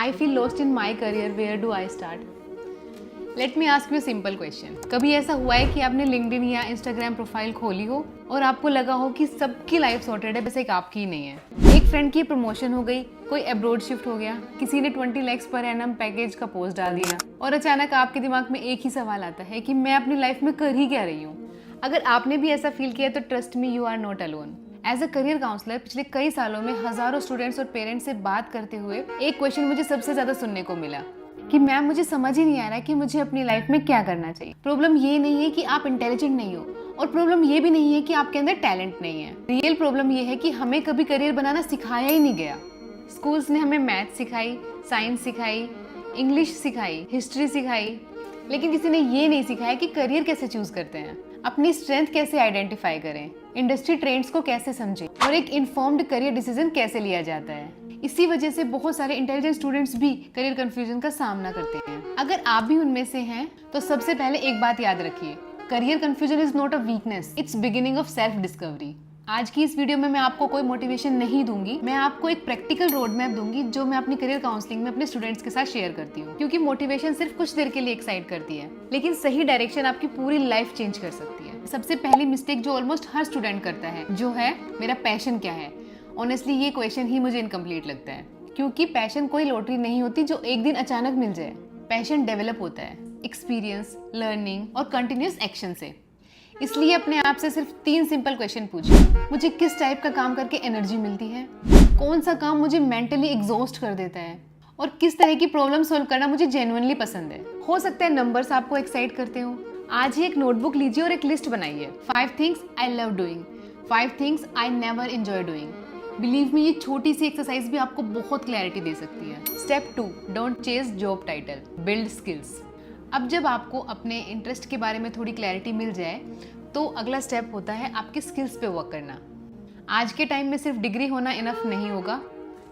I feel lost in my career. Where do I start? Let me ask you a simple question. कभी ऐसा हुआ है कि आपने लिंक्डइन या इंस्टाग्राम प्रोफाइल खोली हो और आपको लगा हो कि सबकी लाइफ सॉर्टेड है, बस एक आपकी ही नहीं है। एक फ्रेंड की प्रमोशन हो गई, कोई अब्रॉड शिफ्ट हो गया, किसी ने 20 lakhs पर एनम पैकेज का पोस्ट डाल दिया और अचानक आपके दिमाग में एक ही सवाल आता है कि मैं अपनी लाइफ में कर ही क्या रही हूँ। अगर आपने भी ऐसा फील किया तो trust me, you are not alone. As a career counselor पिछले कई सालों में हजारों स्टूडेंट्स और पेरेंट्स से बात करते हुए एक क्वेश्चन मुझे सबसे ज्यादा सुनने को मिला कि मैम मुझे समझ ही नहीं आ रहा कि मुझे अपनी लाइफ में क्या करना चाहिए। प्रॉब्लम ये नहीं है कि आप इंटेलिजेंट नहीं हो और प्रॉब्लम ये भी नहीं है कि आपके अंदर टैलेंट नहीं है। रियल प्रॉब्लम ये है कि हमें कभी करियर बनाना सिखाया ही नहीं गया। स्कूल्स ने हमें मैथ सिखाई, साइंस सिखाई, इंग्लिश सिखाई, हिस्ट्री सिखाई, लेकिन किसी ने ये नहीं सिखाया कि करियर कैसे चूज करते हैं, अपनी स्ट्रेंथ कैसे आइडेंटिफाई करें, इंडस्ट्री ट्रेंड्स को कैसे समझें और एक इन्फॉर्म्ड करियर डिसीजन कैसे लिया जाता है। इसी वजह से बहुत सारे इंटेलिजेंट स्टूडेंट्स भी करियर कंफ्यूजन का सामना करते हैं। अगर आप भी उनमें से हैं तो सबसे पहले एक बात याद रखिए, career confusion is not a weakness, it's beginning of self discovery. आज की इस वीडियो में मैं आपको कोई मोटिवेशन नहीं दूंगी, मैं आपको एक प्रैक्टिकल रोड मैप दूंगी जो मैं अपनी करियर काउंसलिंग में अपने स्टूडेंट्स के साथ शेयर करती हूँ। क्योंकि मोटिवेशन सिर्फ कुछ देर के लिए एक्साइट करती है, लेकिन सही डायरेक्शन आपकी पूरी लाइफ चेंज कर सकती है। सबसे पहली मिस्टेक जो ऑलमोस्ट हर स्टूडेंट करता है जो है मेरा पैशन क्या है। ऑनेस्टली ये क्वेश्चन ही मुझे इनकम्प्लीट लगता है, क्योंकि पैशन कोई लॉटरी नहीं होती जो एक दिन अचानक मिल जाए। पैशन डेवलप होता है एक्सपीरियंस, लर्निंग और कंटिन्यूस एक्शन से। इसलिए अपने आप से सिर्फ 3 सिंपल क्वेश्चन पूछिए। मुझे किस टाइप का काम करके एनर्जी मिलती है, कौन सा काम मुझे मेंटली एग्जॉस्ट कर देता है और किस तरह की प्रॉब्लम सॉल्व करना मुझे जेन्युइनली पसंद है। हो सकता है नंबर्स आपको एक्साइट करते हो। आज ही एक नोटबुक लीजिए और एक लिस्ट बनाइए। 5 things I love doing, 5 things I never enjoy doing। Believe me, ये छोटी सी एक्सरसाइज भी आपको बहुत क्लैरिटी दे सकती है। Step 2, don't chase job title, build skills. अब जब आपको अपने इंटरेस्ट के बारे में थोड़ी क्लैरिटी मिल जाए तो अगला स्टेप होता है आपके स्किल्स पे वर्क करना। आज के टाइम में सिर्फ डिग्री होना इनफ नहीं होगा।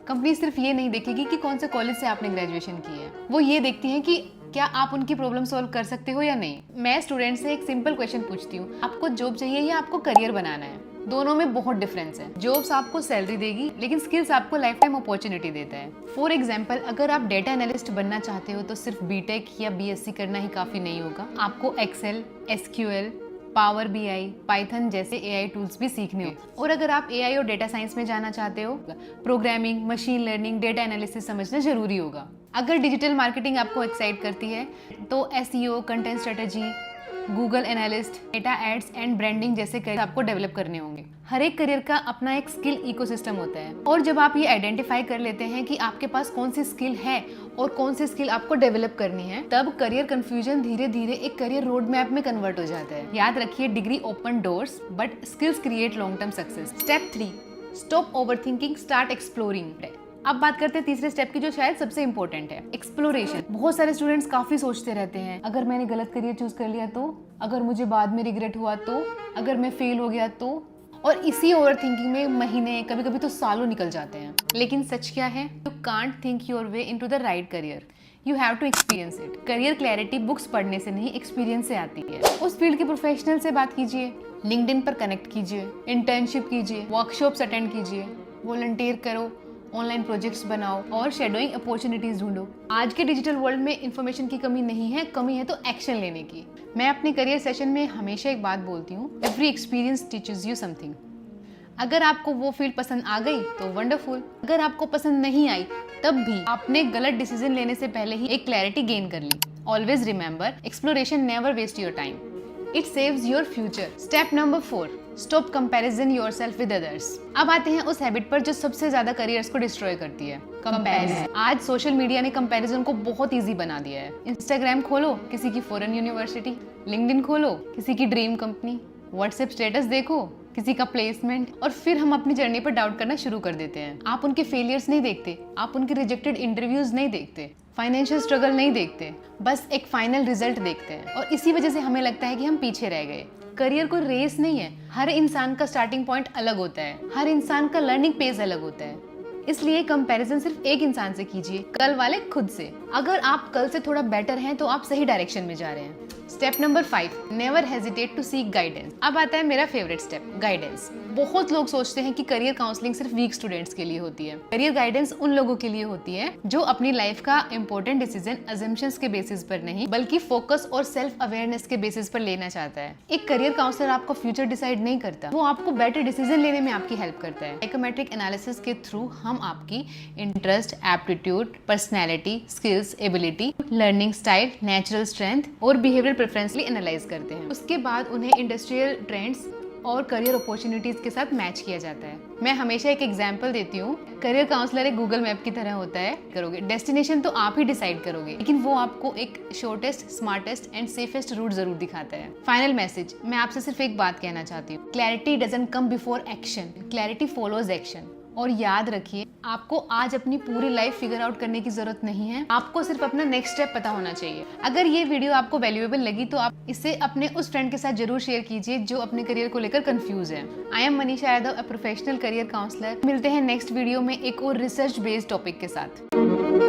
कंपनी सिर्फ ये नहीं देखेगी कि कौन से कॉलेज से आपने ग्रेजुएशन की है, वो ये देखती है कि क्या आप उनकी प्रॉब्लम सॉल्व कर सकते हो या नहीं। मैं स्टूडेंट से एक सिंपल क्वेश्चन पूछती हूँ, आपको जॉब चाहिए या आपको करियर बनाना है? दोनों में बहुत डिफरेंस है। जॉब्स आपको सैलरी देगी, लेकिन स्किल्स आपको लाइफ टाइम अपॉर्चुनिटी देता है। फॉर एग्जाम्पल, अगर आप डेटा एनालिस्ट बनना चाहते हो तो सिर्फ बीटेक या बीएससी करना ही काफी नहीं होगा। आपको Excel, SQL, Power BI, Python जैसे एआई टूल्स भी सीखने हो। और अगर आप एआई और डेटा साइंस में जाना चाहते हो, programming, machine learning, data analysis समझना जरूरी होगा। अगर डिजिटल मार्केटिंग आपको एक्साइट करती है तो SEO, content strategy, Google analyst, data ads and branding जैसे करियर आपको डेवलप करने होंगे। हर एक करियर का अपना एक स्किल इकोसिस्टम होता है और जब आप ये आइडेंटिफाई कर लेते हैं कि आपके पास कौन सी स्किल है और कौन सी स्किल आपको डेवलप करनी है, तब करियर कंफ्यूजन धीरे धीरे एक करियर रोड मैप में कन्वर्ट हो जाता है। याद रखिए, degree open doors but skills create long term success. Step 3, stop overthinking, start exploring. अब बात करते हैं तीसरे स्टेप की, जो शायद सबसे इंपॉर्टेंट है, एक्सप्लोरेशन। बहुत सारे स्टूडेंट्स काफी सोचते रहते हैं, अगर मैंने गलत करियर चूज कर लिया तो, अगर मुझे बाद में रिग्रेट हुआ तो, अगर मैं फेल हो गया तो, और इसी ओवरथिंकिंग में महीने, कभी कभी तो सालों निकल जाते हैं। लेकिन सच क्या है? You can't think your way into the right career, you have to experience it. Career clarity books पढ़ने से नहीं, एक्सपीरियंस से आती है। उस फील्ड के प्रोफेशनल से बात कीजिए, लिंक्डइन पर कनेक्ट कीजिए, इंटर्नशिप कीजिए, वर्कशॉप्स अटेंड कीजिए, वॉलंटियर करो, ऑनलाइन प्रोजेक्ट्स बनाओ और शेडोइंग अपॉर्चुनिटीज ढूंढो। आज के डिजिटल वर्ल्ड में इंफॉर्मेशन की कमी नहीं है, कमी है तो एक्शन लेने की। मैं अपने करियर सेशन में हमेशा एक बात बोलती हूँ, every experience teaches you something. अगर आपको वो फील्ड पसंद आ गई तो वंडरफुल, अगर आपको पसंद नहीं आई तब भी आपने गलत डिसीजन लेने से पहले ही एक क्लैरिटी गेन कर ली। Always remember, exploration never waste your time, it saves your future. Step number 4, stop comparison yourself with others. अब आते हैं उस हैबिट पर जो सबसे ज्यादा करियर्स को डिस्ट्रॉय करती है, कंपैरिजन। आज सोशल मीडिया ने कंपैरिजन को बहुत इजी बना दिया है। इंस्टाग्राम खोलो, किसी की फॉरेन यूनिवर्सिटी, लिंक्डइन खोलो, किसी की ड्रीम कंपनी, व्हाट्सएप स्टेटस देखो, किसी का प्लेसमेंट, और फिर हम अपनी जर्नी पर डाउट करना शुरू कर देते हैं। आप उनके फेलियर्स नहीं देखते, आप उनके रिजेक्टेड इंटरव्यूज नहीं देखते, फाइनेंशियल स्ट्रगल नहीं देखते, बस एक फाइनल रिजल्ट देखते हैं और इसी वजह से हमें लगता है कि हम पीछे रह गए। करियर कोई रेस नहीं है, हर इंसान का स्टार्टिंग पॉइंट अलग होता है, हर इंसान का लर्निंग पेस अलग होता है। इसलिए कंपैरिजन सिर्फ एक इंसान से कीजिए, कल वाले खुद से। अगर आप कल से थोड़ा बेटर हैं तो आप सही डायरेक्शन में जा रहे हैं। Step number 5, never hesitate to seek guidance. अब आता है मेरा फेवरेट स्टेप, गाइडेंस। बहुत लोग सोचते हैं कि करियर काउंसलिंग सिर्फ वीक स्टूडेंट्स के लिए होती है। करियर गाइडेंस उन लोगों के लिए होती है जो अपनी लाइफ का इंपॉर्टेंट डिसीजन अजम्पशंस के बेसिस पर नहीं बल्कि फोकस और सेल्फ अवेयरनेस के बेसिस पर लेना चाहता है। एक करियर काउंसलर आपका फ्यूचर डिसाइड नहीं करता, वो आपको बेटर डिसीजन लेने में आपकी हेल्प करता है। साइकोमेट्रिक एनालिसिस के थ्रू हम आपकी interest, aptitude, personality, skills, ability, learning style, natural strength और बिहेवियर प्रेफरेंस एनालाइज करते हैं। उसके बाद उन्हें इंडस्ट्रियल ट्रेंड्स और करियर अपॉर्चुनिटीज के साथ मैच किया जाता है। मैं हमेशा एक एग्जांपल देती हूँ, करियर काउंसलर एक गूगल मैप की तरह होता है। करोगे डेस्टिनेशन तो आप ही डिसाइड करोगे, लेकिन वो आपको एक shortest, smartest and safest route जरूर दिखाता है। फाइनल मैसेज, मैं आपसे सिर्फ एक बात कहना चाहती हूँ, clarity doesn't come before action, clarity follows action. और याद रखिए, आपको आज अपनी पूरी लाइफ फिगर आउट करने की जरूरत नहीं है, आपको सिर्फ अपना नेक्स्ट स्टेप पता होना चाहिए। अगर ये वीडियो आपको वैल्यूएबल लगी तो आप इसे अपने उस फ्रेंड के साथ जरूर शेयर कीजिए जो अपने करियर को लेकर कंफ्यूज है। I am Manisha Yadav, a professional career counselor. मिलते हैं नेक्स्ट वीडियो में एक और रिसर्च बेस्ड टॉपिक के साथ।